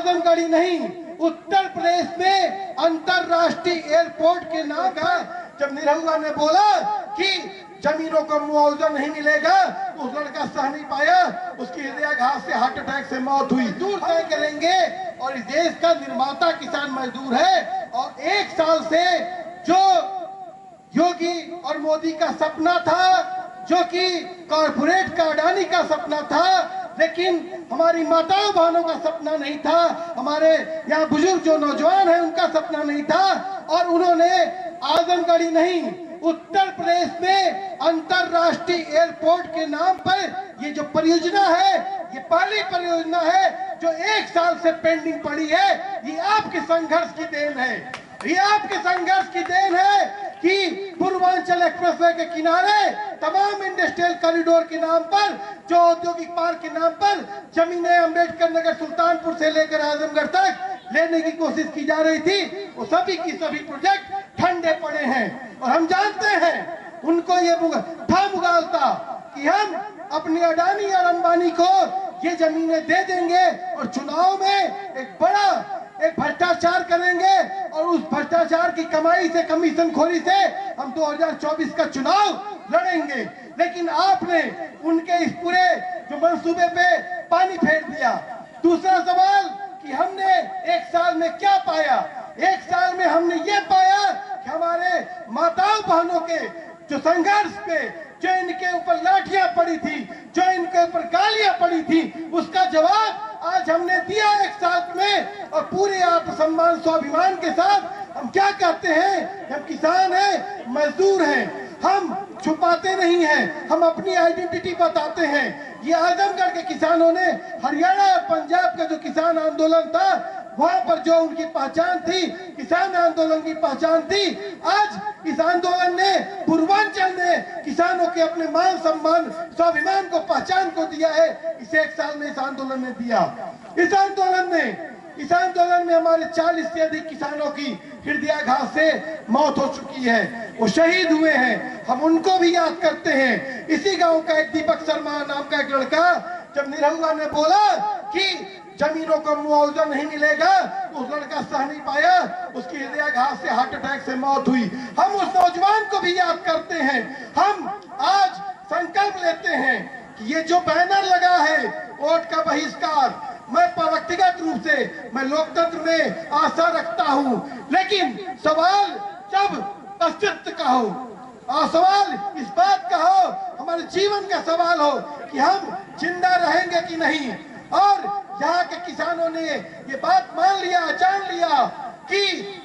आजमगढ़ ही नहीं, उत्तर प्रदेश में अंतरराष्ट्रीय एयरपोर्ट के नाम है। जब निरहुआ ने बोला कि जमीनों को मुआवजा नहीं मिलेगा, उस लड़का सह नहीं पाया, उसकी हृदयाघात से हार्ट अटैक से मौत हुई। दूर तय करेंगे और इस देश का निर्माता किसान मजदूर है। और एक साल से जो योगी और मोदी का सपना था, जो कि कॉर्पोरेट का अडानी का सपना था, लेकिन हमारी माताओं बहनों का सपना नहीं था, हमारे यहाँ बुजुर्ग जो नौजवान हैं उनका सपना नहीं था। और उन्होंने आजमगढ़ ही नहीं, उत्तर प्रदेश में अंतरराष्ट्रीय एयरपोर्ट के नाम पर ये जो परियोजना है, ये पहली परियोजना है जो एक साल से पेंडिंग पड़ी है। ये आपके संघर्ष की देन है, ये आपके संघर्ष की देन है कि पूर्वांचल एक्सप्रेसवे के किनारे तमाम इंडस्ट्रियल कॉरिडोर के नाम पर, जो औद्योगिक पार्क के नाम पर जमीनें अम्बेडकर नगर सुल्तानपुर से लेकर आजमगढ़ तक लेने की कोशिश की जा रही थी, वो सभी की सभी प्रोजेक्ट ठंडे पड़े हैं। और हम जानते हैं उनको ये था मुगालता कि हम अपनी अडानी और अंबानी को ये जमीनें दे देंगे और चुनाव में एक भ्रष्टाचार करेंगे और उस भ्रष्टाचार की कमाई से, कमीशन खोरी से हम 2024 का चुनाव लड़ेंगे। लेकिन आपने उनके इस पूरे जो मंसूबे पे पानी फेर दिया। दूसरा सवाल कि हमने एक साल में क्या पाया? एक साल में हमने ये पाया कि हमारे माताओं बहनों के जो संघर्ष पे, जो इनके ऊपर लाठियां पड़ी थी, जो इनके ऊपर गालियां पड़ी थी, उसका जवाब आज हमने दिया एक साल में। और पूरे आत्मसम्मान स्वाभिमान के साथ हम क्या कहते हैं, हम किसान हैं, मजदूर हैं, हम छुपाते नहीं हैं, हम अपनी आइडेंटिटी बताते हैं। ये आजमगढ़ के किसानों ने हरियाणा और पंजाब का जो किसान आंदोलन था, वहां पर जो उनकी पहचान थी, किसान आंदोलन की पहचान थी, आज इस आंदोलन ने, पूर्वांचल ने किसानों के अपने मान सम्मान स्वाभिमान को, पहचान को दिया है। इस एक साल में इस आंदोलन ने दिया। इस आंदोलन में हमारे 40 से अधिक किसानों की हृदयाघात से मौत हो चुकी है, वो शहीद हुए हैं। हम उनको भी याद करते हैं। इसी गांव का एक दीपक शर्मा नाम का एक लड़का, जब निरहुआ ने बोला कि जमीनों को मुआवजा नहीं मिलेगा, उस लड़का सह नहीं पाया, उसकी हृदयाघात से हार्ट अटैक से मौत हुई। हम उस नौजवान को भी याद करते हैं। हम आज संकल्प लेते हैं कि ये जो बैनर लगा है वोट का बहिष्कार, मैं व्यक्तिगत रूप से मैं लोकतंत्र में आशा रखता हूं, लेकिन सवाल जब अस्तित्व का हो और सवाल इस बात का हो, हमारे जीवन का सवाल हो कि हम जिंदा रहेंगे कि नहीं। और यहाँ के किसानों ने ये बात मान लिया, जान लिया कि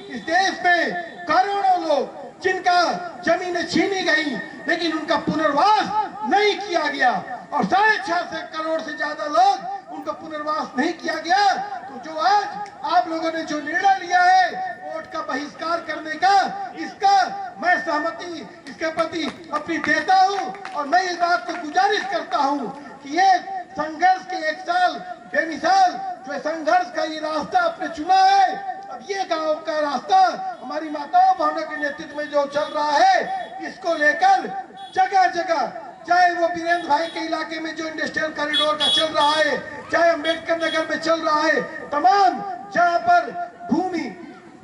इस देश में करोड़ों लोग जिनका जमीनें छीनी गई, लेकिन उनका पुनर्वास नहीं किया गया, और 6.5 करोड़ से ज्यादा लोग उनका पुनर्वास नहीं किया गया। तो जो आज आप लोगों ने जो निर्णय लिया है वोट का बहिष्कार करने का, इसका मैं सहमति इसके प्रति अपनी देता हूं। और मैं इस बात को गुजारिश करता हूं कि ये संघर्ष के एक साल बेमिसाल जो संघर्ष का ये रास्ता आपने चुना है, अब ये गांव का रास्ता हमारी माताओं बहनों के नेतृत्व में जो चल रहा है, इसको लेकर जगह जगह, चाहे वो वीरेंद्र भाई के इलाके में जो इंडस्ट्रियल कॉरिडोर का चल रहा है, चाहे अम्बेडकर नगर में चल रहा है, तमाम जहाँ पर भूमि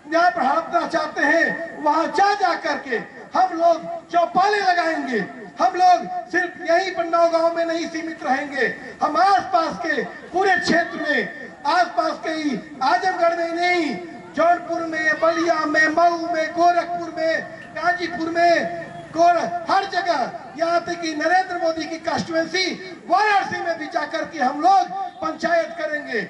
जहाँ पर हड़पना चाहते हैं, वहां जा करके हम लोग चौपाले लगाएंगे। हम लोग सिर्फ यही पन्नाव गांव में नहीं सीमित रहेंगे, हम आसपास के पूरे क्षेत्र में, आसपास के ही आजमगढ़ में नहीं, जौनपुर में, बलिया में, मऊ में, गोरखपुर में, गाजीपुर में, हर जगह, यहाँ तक कि नरेंद्र मोदी की कॉन्स्टिट्यूएंसी वाराणसी में भी जाकर के हम लोग पंचायत करेंगे।